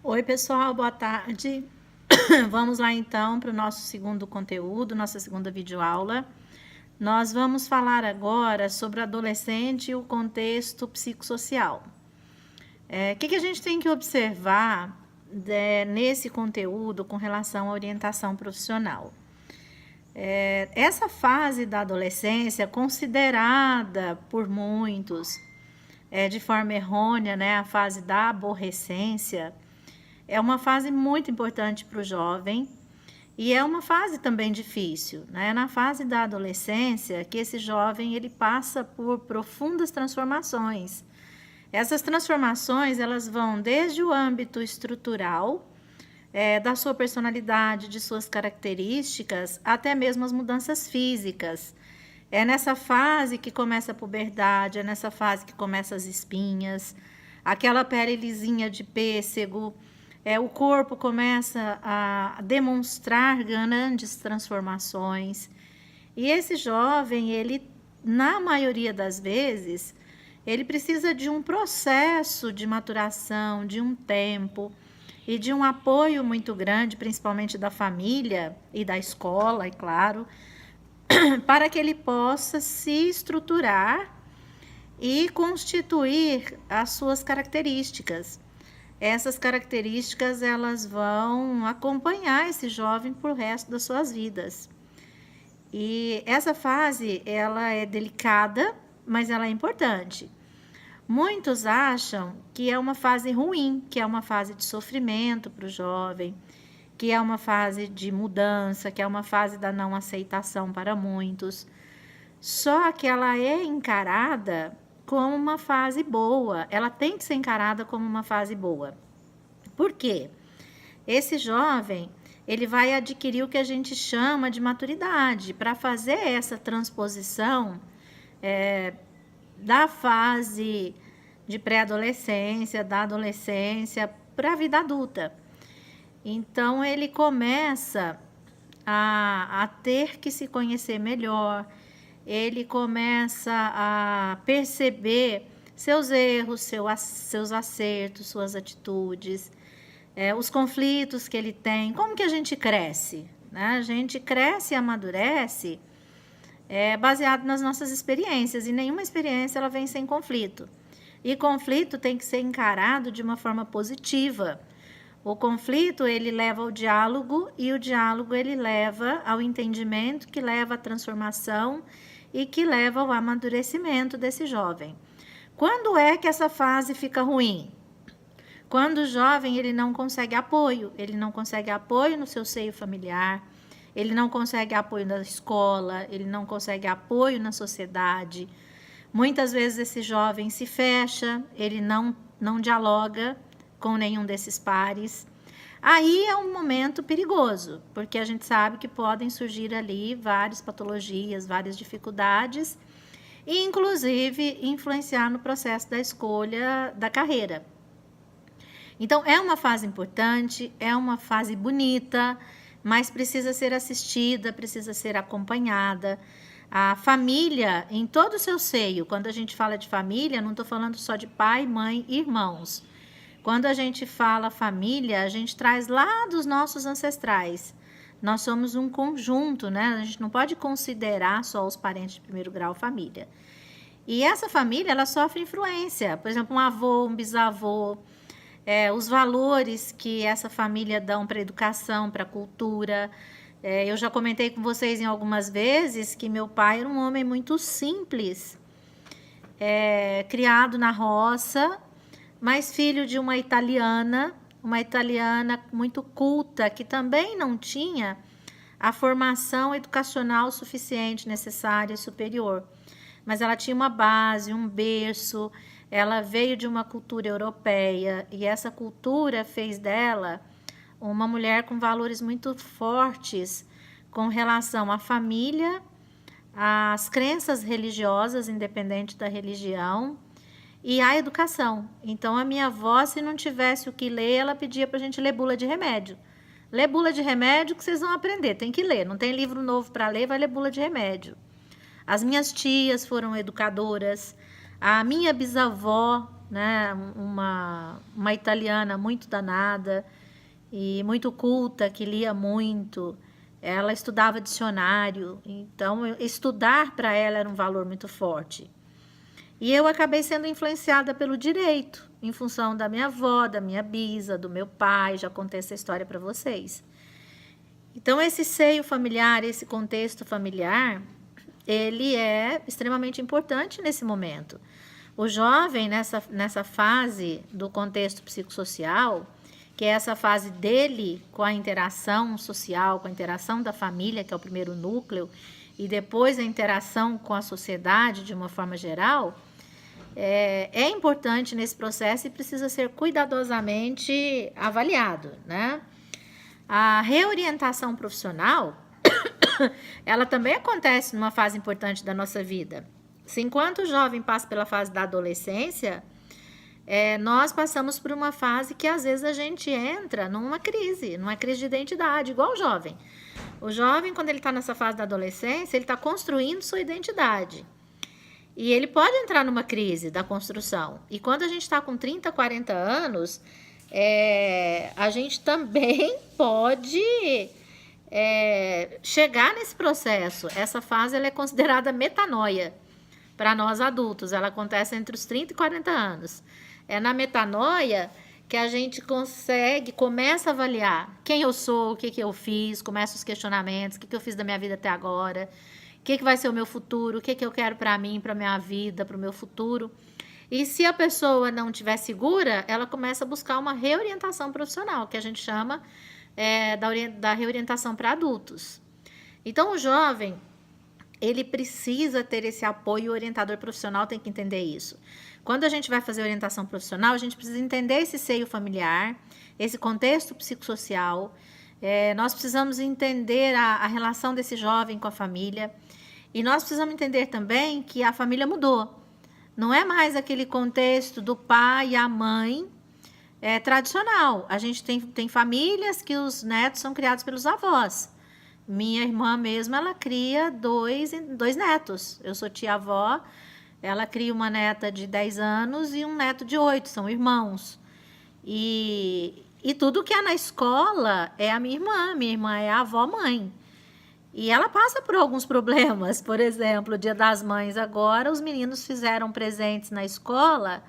Oi, pessoal, boa tarde. Vamos lá então para o nosso segundo conteúdo, nossa segunda videoaula. Nós vamos falar agora sobre o adolescente e o contexto psicossocial. O que a gente tem que observar nesse conteúdo com relação à orientação profissional? Essa fase da adolescência, considerada por muitos de forma errônea, né, a fase da aborrecência, é uma fase muito importante para o jovem e é uma fase também difícil, né? Na fase da adolescência, que esse jovem ele passa por profundas transformações. Essas transformações elas vão desde o âmbito estrutural, da sua personalidade, de suas características, até mesmo as mudanças físicas. É nessa fase que começa a puberdade, é nessa fase que começam as espinhas, aquela pele lisinha de pêssego. O corpo começa a demonstrar grandes transformações. E esse jovem, ele, na maioria das vezes, ele precisa de um processo de maturação, de um tempo e de um apoio muito grande, principalmente da família e da escola, é claro, para que ele possa se estruturar e constituir as suas características. Essas características elas vão acompanhar esse jovem por resto das suas vidas. E essa fase ela é delicada, mas ela é importante. Muitos acham que é uma fase ruim, que é uma fase de sofrimento para o jovem, que é uma fase de mudança, que é uma fase da não aceitação para muitos. Só que ela é encarada como uma fase boa, ela tem que ser encarada como uma fase boa. Por quê? Esse jovem, ele vai adquirir o que a gente chama de maturidade para fazer essa transposição da fase de pré-adolescência, da adolescência para a vida adulta. Então, ele começa a ter que se conhecer melhor, ele começa a perceber seus erros, seus acertos, suas atitudes, os conflitos que ele tem. Como que a gente cresce? Né? A gente cresce e amadurece baseado nas nossas experiências, e nenhuma experiência ela vem sem conflito. E conflito tem que ser encarado de uma forma positiva. O conflito, ele leva ao diálogo, e o diálogo, ele leva ao entendimento, que leva à transformação e que leva ao amadurecimento desse jovem. Quando é que essa fase fica ruim? Quando o jovem ele não consegue apoio no seu seio familiar, ele não consegue apoio na escola, ele não consegue apoio na sociedade. Muitas vezes esse jovem se fecha, ele não dialoga com nenhum desses pares. Aí é um momento perigoso, porque a gente sabe que podem surgir ali várias patologias, várias dificuldades, e inclusive influenciar no processo da escolha da carreira. Então, é uma fase importante, é uma fase bonita, mas precisa ser assistida, precisa ser acompanhada. A família, em todo o seu seio, quando a gente fala de família, não estou falando só de pai, mãe e irmãos. Quando a gente fala família, a gente traz lá dos nossos ancestrais. Nós somos um conjunto, né? A gente não pode considerar só os parentes de primeiro grau família. E essa família, ela sofre influência. Por exemplo, um avô, um bisavô, os valores que essa família dão para a educação, para a cultura. Eu já comentei com vocês em algumas vezes que meu pai era um homem muito simples, criado na roça, mas filho de uma italiana muito culta, que também não tinha a formação educacional suficiente, necessária e superior. Mas ela tinha uma base, um berço, ela veio de uma cultura europeia, e essa cultura fez dela uma mulher com valores muito fortes com relação à família, às crenças religiosas, independente da religião, e à educação. Então, a minha avó, se não tivesse o que ler, ela pedia para a gente ler bula de remédio. Lê bula de remédio que vocês vão aprender, tem que ler. Não tem livro novo para ler, vai ler bula de remédio. As minhas tias foram educadoras. A minha bisavó, né? Uma italiana muito danada e muito culta, que lia muito. Ela estudava dicionário, então estudar para ela era um valor muito forte. E eu acabei sendo influenciada pelo direito, em função da minha avó, da minha bisa, do meu pai, já contei essa história para vocês. Então, esse seio familiar, esse contexto familiar, ele é extremamente importante nesse momento. O jovem, nessa fase do contexto psicossocial, que é essa fase dele com a interação social, com a interação da família, que é o primeiro núcleo, e depois a interação com a sociedade de uma forma geral, é importante nesse processo e precisa ser cuidadosamente avaliado, né? A reorientação profissional, ela também acontece numa fase importante da nossa vida. Se enquanto o jovem passa pela fase da adolescência, nós passamos por uma fase que às vezes a gente entra numa crise de identidade, igual o jovem. O jovem, quando ele está nessa fase da adolescência, ele está construindo sua identidade. E ele pode entrar numa crise da construção. E quando a gente está com 30, 40 anos, a gente também pode chegar nesse processo. Essa fase ela é considerada metanoia para nós adultos. Ela acontece entre os 30 e 40 anos. É na metanoia que a gente começa a avaliar quem eu sou, o que eu fiz, começa os questionamentos, o que eu fiz da minha vida até agora, o que vai ser o meu futuro, o que eu quero para mim, para minha vida, para o meu futuro. E se a pessoa não estiver segura, ela começa a buscar uma reorientação profissional, que a gente chama da reorientação para adultos. Então, o jovem, ele precisa ter esse apoio, e o orientador profissional tem que entender isso. Quando a gente vai fazer orientação profissional, a gente precisa entender esse seio familiar, esse contexto psicossocial. Nós precisamos entender a relação desse jovem com a família. E nós precisamos entender também que a família mudou. Não é mais aquele contexto do pai e a mãe tradicional. A gente tem famílias que os netos são criados pelos avós. Minha irmã mesmo, ela cria dois netos. Eu sou tia-avó, ela cria uma neta de 10 anos e um neto de 8, são irmãos. E tudo que é na escola é a minha irmã é a avó-mãe. E ela passa por alguns problemas, por exemplo, o Dia das Mães agora, os meninos fizeram presentes na escola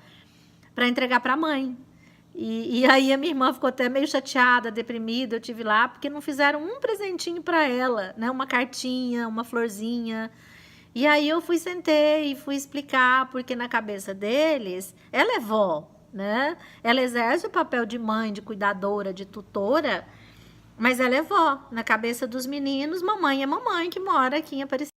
para entregar para a mãe. E aí a minha irmã ficou até meio chateada, deprimida, eu tive lá, porque não fizeram um presentinho para ela, né? Uma cartinha, uma florzinha. E aí eu sentei e fui explicar, porque na cabeça deles, ela é vó, né? Ela exerce o papel de mãe, de cuidadora, de tutora, mas ela é vó. Na cabeça dos meninos, mamãe é mamãe que mora aqui em Aparecida.